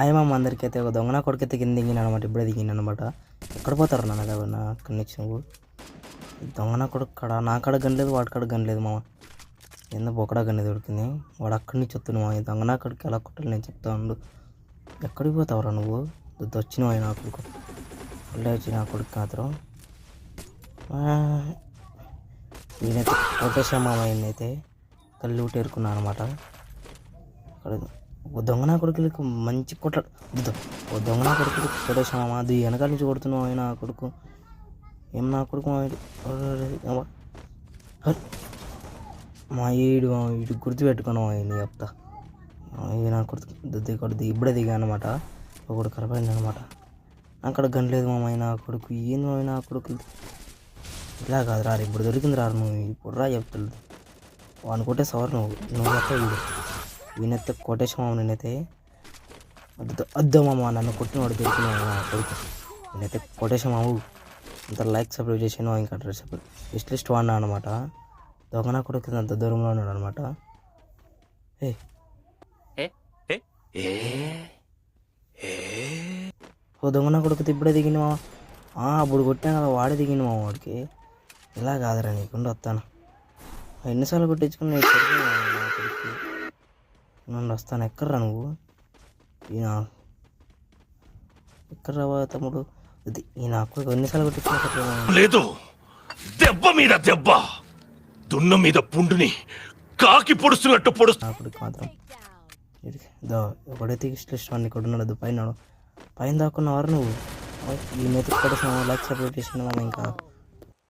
ఆయమమ్మ అందరికైతే ఒక దొంగ నా కొడుకైతే కింద దిగిన అనమాట. ఇప్పుడే దిగిన అనమాట. ఎక్కడ పోతారు నాన్న నా కనెక్షన్ దొంగ నా కొడుకు కాడ నా కాడ గనలేదు, వాడి కాడ గనలేదు మామ. ఎందుకు బొక్కడా గన్నేది దొరికింది. వాడు అక్కడి నుంచి చెప్తున్నావు మా దొంగ నా కొడుకు ఎలా కొట్టాలి నేను చెప్తా ఉండు. ఎక్కడికి పోతావురా నువ్వు? వచ్చినావు నా కొడుకు మళ్ళీ వచ్చి నా కొడుకు మాత్రం నేనైతే కొట్టేసా మామ. ఈయనైతే కళ్ళు ఊటేరుకున్నా అనమాట. అక్కడ ఓ దొంగ నా కొడుకులకి మంచి కొట్టాడు. ఓ దొంగ నా కొడుకు కొట్టేసా మామ. అది వెనకాల నుంచి కొడుతున్నావు ఆయన నా కొడుకు. ఏం నా కొడుకు మా ఈడు గుర్తుపెట్టుకున్నాం ఆయన చెప్తా. నా కొడుకు ఇప్పుడే దిగా అనమాట. ఒకడు కరపడింది అనమాట. అక్కడ గనలేదు మామ. ఆయన కొడుకు ఏంది ఆయన కొడుకు ఇలా కాదు రా. ఇప్పుడు దొరికింది రా. నువ్వు ఇప్పుడు రా చెప్తాడు. వాడిని కొట్టేసావారు నువ్వు చెప్తా. ఈయనైతే కొట్టేసాము. నేనైతే అద్దు మామ. నన్ను కొట్టిన వాడు దొరికినావు నా కొడుకు. నేనైతే కొట్టేసాము. అంత లైక్ సబ్స్క్రైబ్ చేసాను. ఇంకా డ్రెస్ లిస్ట్ వాడినా అనమాట. దొంగ నా కొడుకు అంత దూరంలో ఉన్నాడు అనమాట. ఓ దొంగ నా కొడుకు ఇప్పుడే దిగిన మామ. అప్పుడు కొట్టాను కదా వాడే దిగింది మామ. వాడికి ఇలా కాదురా నీకుండా వస్తాను. ఎన్నిసార్లు కొట్టించుకుని నా కొడుకు నన్ను వస్తాను. ఎక్కడ్రా నువ్వు? ఈయన ఎక్కడ రావా తమ్ముడు? ఇది ఈ నా కొడుకు ఎన్నిసార్లు కొట్టించుకున్నా లేదు. దెబ్బ మీద దెబ్బ, దున్న మీద పుండుని కాకి పొడుస్తున్నట్టు పొడుస్తు. నా కొడుకు మాత్రం ఒకడైతే లిస్ట్ వాడిని కొడున్నాడు. పైన దాక్కున్నవారు నువ్వు. ఈ మెతుకు కొట్టేసిన లైక్ సపోర్ట్ చేసిన ఇంకా